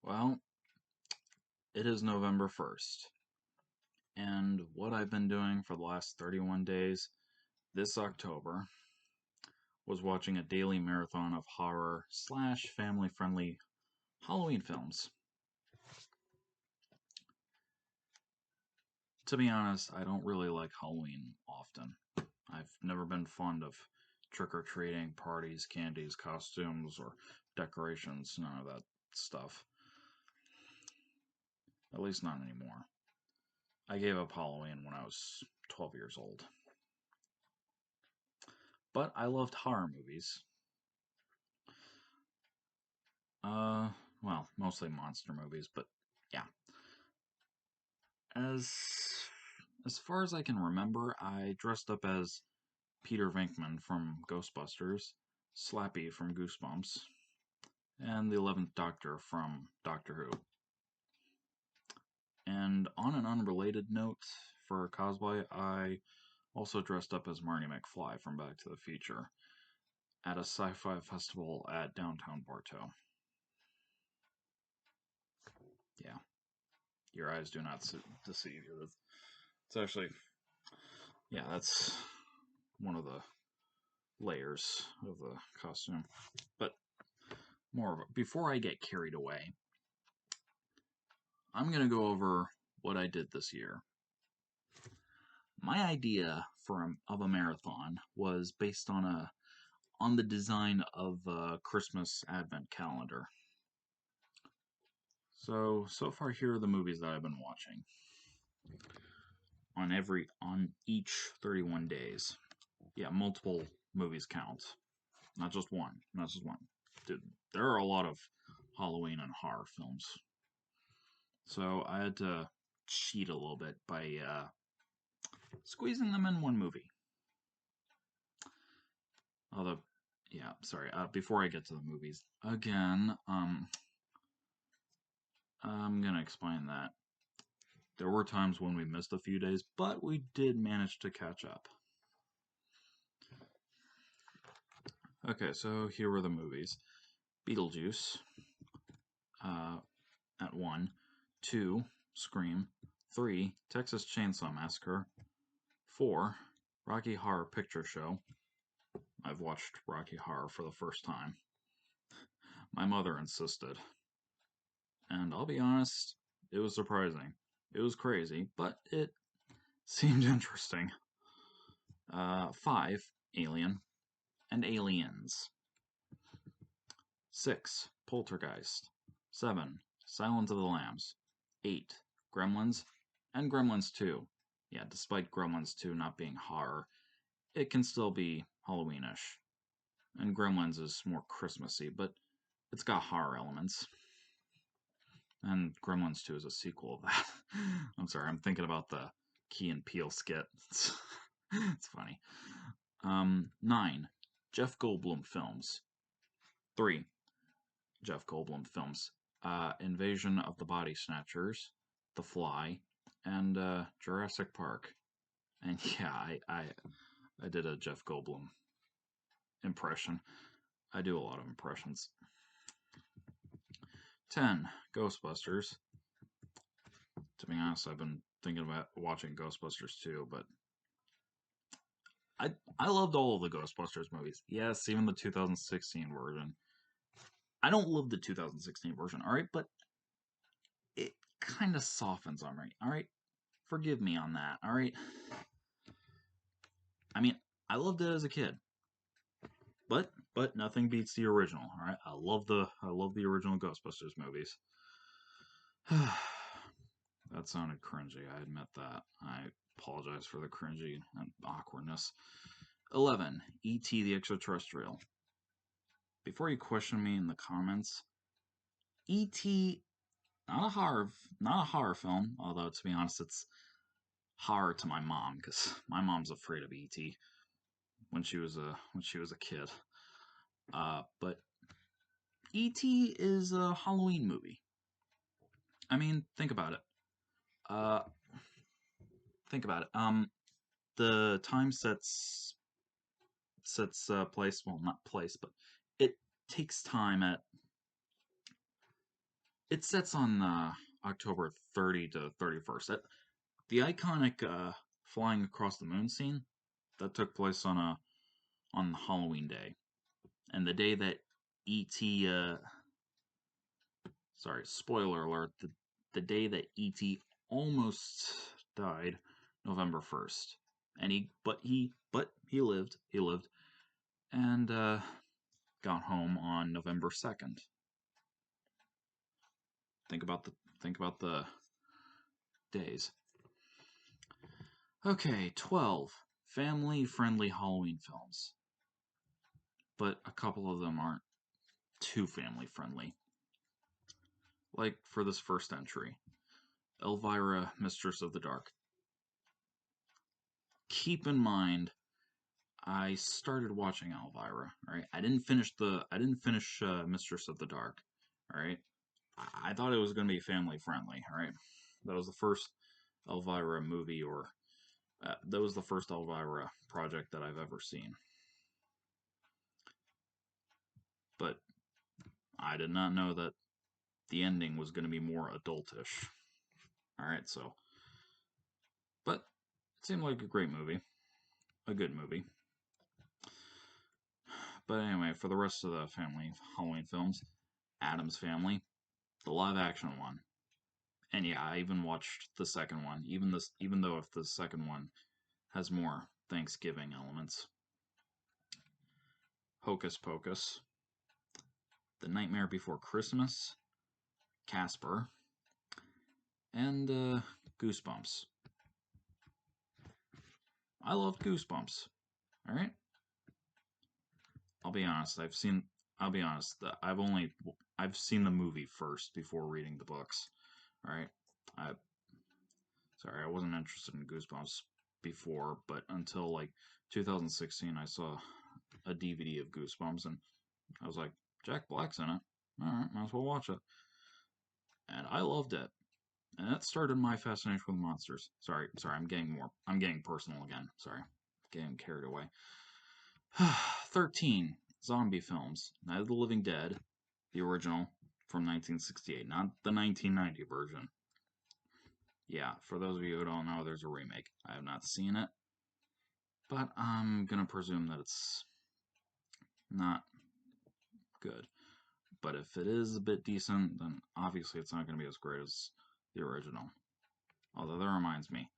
Well, it is November 1st, and what I've been doing for the last 31 days this October was watching a daily marathon of horror slash family friendly Halloween films. To be honest, I don't really like Halloween often. I've never been fond of trick or treating, parties, candies, costumes, or decorations, none of that stuff. At least not anymore. I gave up Halloween when I was 12 years old. But I loved horror movies. Uh, well, mostly monster movies, but yeah. As as far as I can remember, I dressed up as Peter Venkman from Ghostbusters, Slappy from Goosebumps, and the 11th Doctor from Doctor Who. And on an unrelated note, for cosplay, I also dressed up as Marty McFly from Back to the Future at a sci-fi festival at downtown Bartow. Yeah, your eyes do not deceive you. It's actually, yeah, that's one of the layers of the costume. But more of before I get carried away, I'm gonna go over what I did this year. My idea of a marathon was based on the design of a Christmas Advent calendar. So far here are the movies that I've been watching on each 31 days. Yeah, multiple movies count, not just one, not just one. Dude, there are a lot of Halloween and horror films. So I had to cheat a little bit by squeezing them in one movie. Although, yeah, sorry. Before I get to the movies, again, I'm gonna explain that there were times when we missed a few days, but we did manage to catch up. Okay, so here were the movies: Beetlejuice, uh, at 1, 2, Scream, 3, Texas Chainsaw Massacre, 4, Rocky Horror Picture Show. I've watched Rocky Horror for the first time. My mother insisted. And I'll be honest, it was surprising. It was crazy, but it seemed interesting. 5, Alien and Aliens. 6, Poltergeist. 7, Silence of the Lambs. 8, Gremlins and Gremlins 2. Yeah, despite Gremlins 2 not being horror, it can still be Halloweenish. And Gremlins is more Christmassy, but it's got horror elements. And Gremlins 2 is a sequel of that. I'm sorry, I'm thinking about the Key and Peele skit. It's funny. 9. Jeff Goldblum films. 3. Jeff Goldblum films. Invasion of the Body Snatchers, The Fly, and Jurassic Park. And yeah, I did a Jeff Goldblum impression. I do a lot of impressions. 10. Ghostbusters. To be honest, I've been thinking about watching Ghostbusters too, but I loved all of the Ghostbusters movies. Yes, even the 2016 version. I don't love the 2016 version, all right, but it kind of softens on me. All right, forgive me on that. All right. I mean, I loved it as a kid, but nothing beats the original. All right, I love the original Ghostbusters movies. That sounded cringy. I admit that. I apologize for the cringy and awkwardness. 11. E.T. the Extraterrestrial. Before you question me in the comments, E.T. not a horror film, although to be honest, it's horror to my mom because my mom's afraid of E.T. when she was a kid. But E.T. is a Halloween movie. I mean, think about it. Uh, think about it. The time sets place. Well, not place, but it takes time it sets on October 30 to 31st. The iconic flying across the moon scene that took place on Halloween Day, and the day that E.T. Sorry, spoiler alert. The day that E.T. almost died, November 1st, and he lived. He lived, and got home on November 2nd. Think about the days. Okay, 12 family-friendly Halloween films. But a couple of them aren't too family-friendly. Like for this first entry, Elvira, Mistress of the Dark. Keep in mind, I started watching Elvira, right? I didn't finish Mistress of the Dark, all right? I thought it was going to be family-friendly, all right? That was the first Elvira movie, or that was the first Elvira project that I've ever seen. But I did not know that the ending was going to be more adultish. Alright, so. But it seemed like a great movie. A good movie. But anyway, for the rest of the family Halloween films, Addams Family, the live action one. And yeah, I even watched the second one, even though if the second one has more Thanksgiving elements. Hocus Pocus, The Nightmare Before Christmas, Casper, and Goosebumps. I loved Goosebumps. All right. I'll be honest. I've seen the movie first before reading the books. All right. I Sorry, I wasn't interested in Goosebumps before, but until like 2016, I saw a DVD of Goosebumps, and I was like, Jack Black's in it. All right, might as well watch it. And I loved it. And that started my fascination with monsters. Sorry, I'm getting personal again. Sorry, getting carried away. 13 zombie films. Night of the Living Dead, the original from 1968, not the 1990 version. Yeah, for those of you who don't know, there's a remake. I have not seen it, but I'm gonna presume that it's not good. But if it is a bit decent, then obviously it's not gonna be as great as the original. Although that reminds me,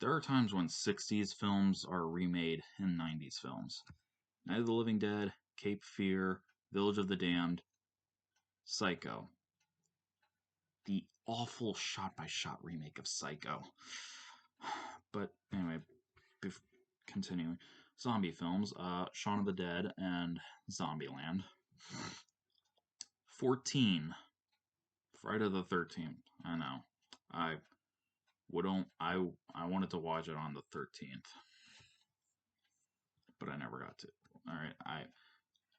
there are times when 60s films are remade in 90s films. Night of the Living Dead, Cape Fear, Village of the Damned, Psycho. The awful shot-by-shot remake of Psycho. But anyway, continuing. Zombie films, Shaun of the Dead and Zombieland. 14. Friday the 13th. I know. I wanted to watch it on the 13th. But I never got to. Alright,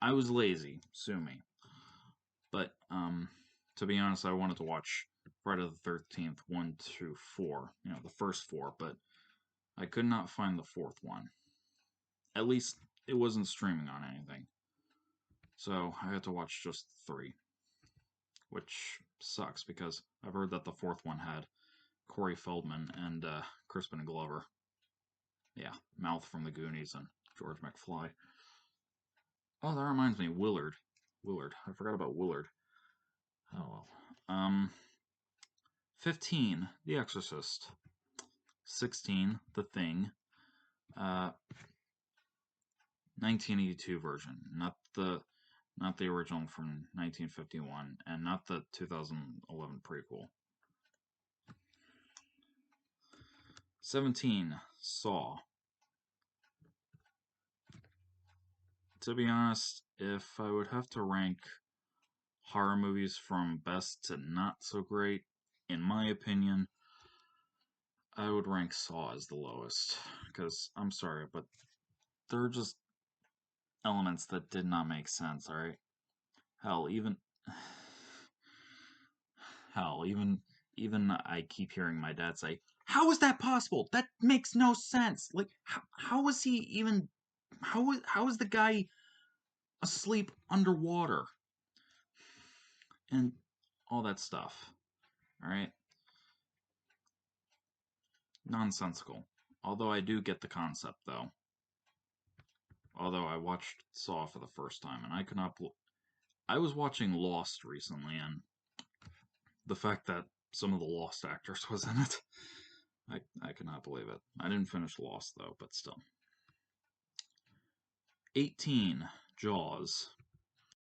I was lazy, sue me. But to be honest, I wanted to watch Friday the 13th 1 through 4, the first 4, but I could not find the 4th one. At least it wasn't streaming on anything. So I had to watch just 3, which sucks because I've heard that the 4th one had Corey Feldman and Crispin Glover. Yeah, Mouth from the Goonies and George McFly. Oh, that reminds me, Willard. I forgot about Willard. Oh well. 15, The Exorcist. 16, The Thing. 1982 version, not the original from 1951, and not the 2011 prequel. 17, Saw. To be honest, if I would have to rank horror movies from best to not so great, in my opinion, I would rank Saw as the lowest. Because, I'm sorry, but there are just elements that did not make sense, alright? Hell, even I keep hearing my dad say, "How is that possible? That makes no sense. Like, how is he even? How is the guy asleep underwater, and all that stuff. All right? Nonsensical. Although I do get the concept, though. Although I watched Saw for the first time, and I could not. I was watching Lost recently, and the fact that some of the Lost actors was in it, I could not believe it. I didn't finish Lost though, but still. 18. Jaws.